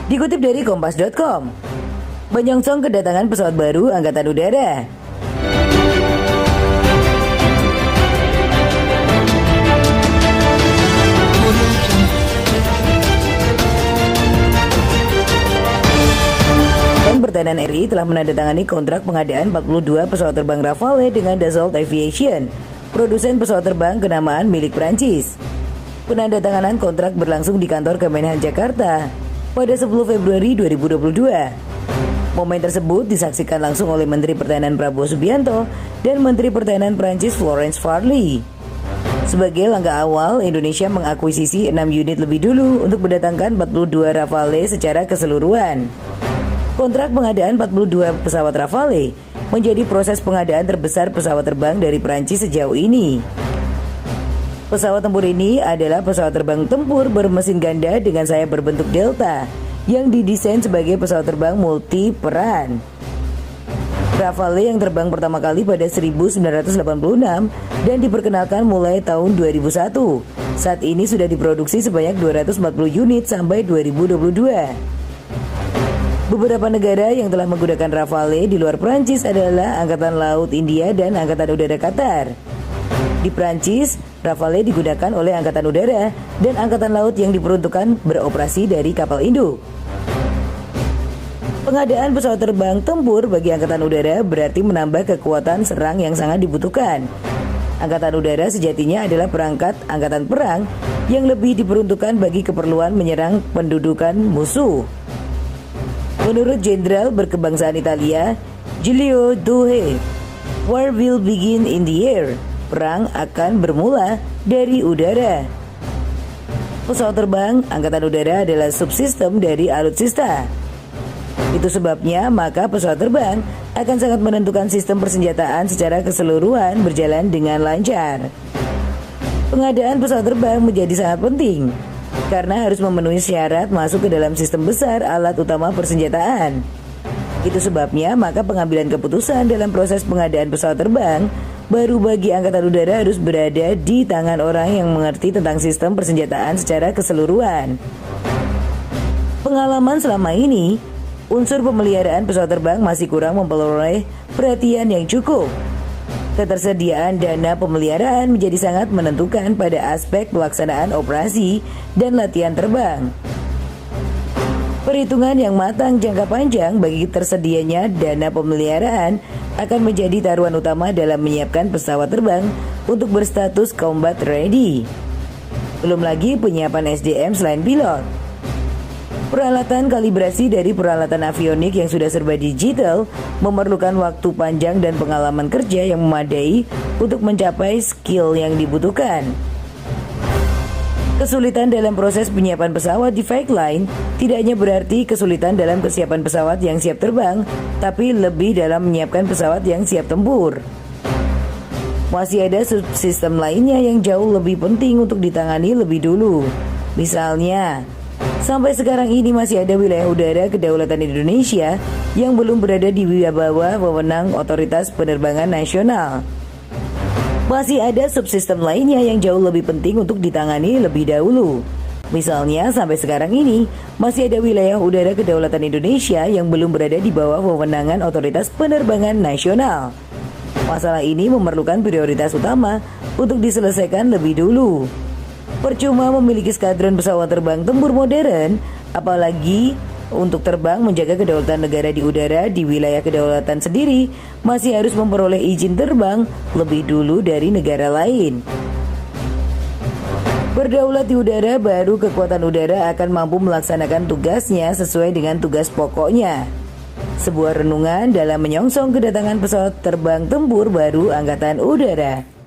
Dikutip dari Kompas.com, menyongsong kedatangan pesawat baru Angkatan Udara. Pertahanan RI telah menandatangani kontrak pengadaan 42 pesawat terbang Rafale dengan Dassault Aviation, produsen pesawat terbang kenamaan milik Prancis. Penandatanganan kontrak berlangsung di kantor Kemenhan Jakarta pada 10 Februari 2022. Momen tersebut disaksikan langsung oleh Menteri Pertahanan Prabowo Subianto dan Menteri Pertahanan Prancis Florence Parly. Sebagai langkah awal, Indonesia mengakuisisi 6 unit lebih dulu untuk mendatangkan 42 Rafale secara keseluruhan. Kontrak pengadaan 42 pesawat Rafale menjadi proses pengadaan terbesar pesawat terbang dari Prancis sejauh ini. Pesawat tempur ini adalah pesawat terbang tempur bermesin ganda dengan sayap berbentuk delta yang didesain sebagai pesawat terbang multi peran. Rafale yang terbang pertama kali pada 1986 dan diperkenalkan mulai tahun 2001. Saat ini sudah diproduksi sebanyak 240 unit sampai 2022. Beberapa negara yang telah menggunakan Rafale di luar Prancis adalah Angkatan Laut India dan Angkatan Udara Qatar. Di Prancis, Rafale digunakan oleh Angkatan Udara dan Angkatan Laut yang diperuntukkan beroperasi dari kapal induk. Pengadaan pesawat terbang tempur bagi Angkatan Udara berarti menambah kekuatan serang yang sangat dibutuhkan. Angkatan Udara sejatinya adalah perangkat angkatan perang yang lebih diperuntukkan bagi keperluan menyerang pendudukan musuh. Menurut Jenderal berkebangsaan Italia, Giulio Douhe, war will begin in the air. Perang akan bermula dari udara. Pesawat terbang Angkatan Udara adalah subsistem dari alutsista. Itu sebabnya maka pesawat terbang akan sangat menentukan sistem persenjataan secara keseluruhan berjalan dengan lancar. Pengadaan pesawat terbang menjadi sangat penting karena harus memenuhi syarat masuk ke dalam sistem besar alat utama persenjataan. Itu sebabnya maka pengambilan keputusan dalam proses pengadaan pesawat terbang baru bagi Angkatan Udara harus berada di tangan orang yang mengerti tentang sistem persenjataan secara keseluruhan. Pengalaman selama ini, unsur pemeliharaan pesawat terbang masih kurang memperoleh perhatian yang cukup. Ketersediaan dana pemeliharaan menjadi sangat menentukan pada aspek pelaksanaan operasi dan latihan terbang. Perhitungan yang matang jangka panjang bagi tersedianya dana pemeliharaan akan menjadi taruhan utama dalam menyiapkan pesawat terbang untuk berstatus combat ready. Belum lagi penyiapan SDM selain pilot. Peralatan kalibrasi dari peralatan avionik yang sudah serba digital memerlukan waktu panjang dan pengalaman kerja yang memadai untuk mencapai skill yang dibutuhkan. Kesulitan dalam proses penyiapan pesawat di flight line tidak hanya berarti kesulitan dalam kesiapan pesawat yang siap terbang, tapi lebih dalam menyiapkan pesawat yang siap tempur. Masih ada subsistem lainnya yang jauh lebih penting untuk ditangani lebih dulu. Misalnya, sampai sekarang ini masih ada wilayah udara kedaulatan Indonesia yang belum berada di bawah wewenang otoritas penerbangan nasional. Masih ada subsistem lainnya yang jauh lebih penting untuk ditangani lebih dahulu. Misalnya sampai sekarang ini masih ada wilayah udara kedaulatan Indonesia yang belum berada di bawah wewenangan otoritas penerbangan nasional. Masalah ini memerlukan prioritas utama untuk diselesaikan lebih dulu. Percuma memiliki skadron pesawat terbang tempur modern, apalagi untuk terbang menjaga kedaulatan negara di udara di wilayah kedaulatan sendiri, masih harus memperoleh izin terbang lebih dulu dari negara lain. Berdaulat di udara, baru kekuatan udara akan mampu melaksanakan tugasnya sesuai dengan tugas pokoknya. Sebuah renungan dalam menyongsong kedatangan pesawat terbang tempur baru Angkatan Udara.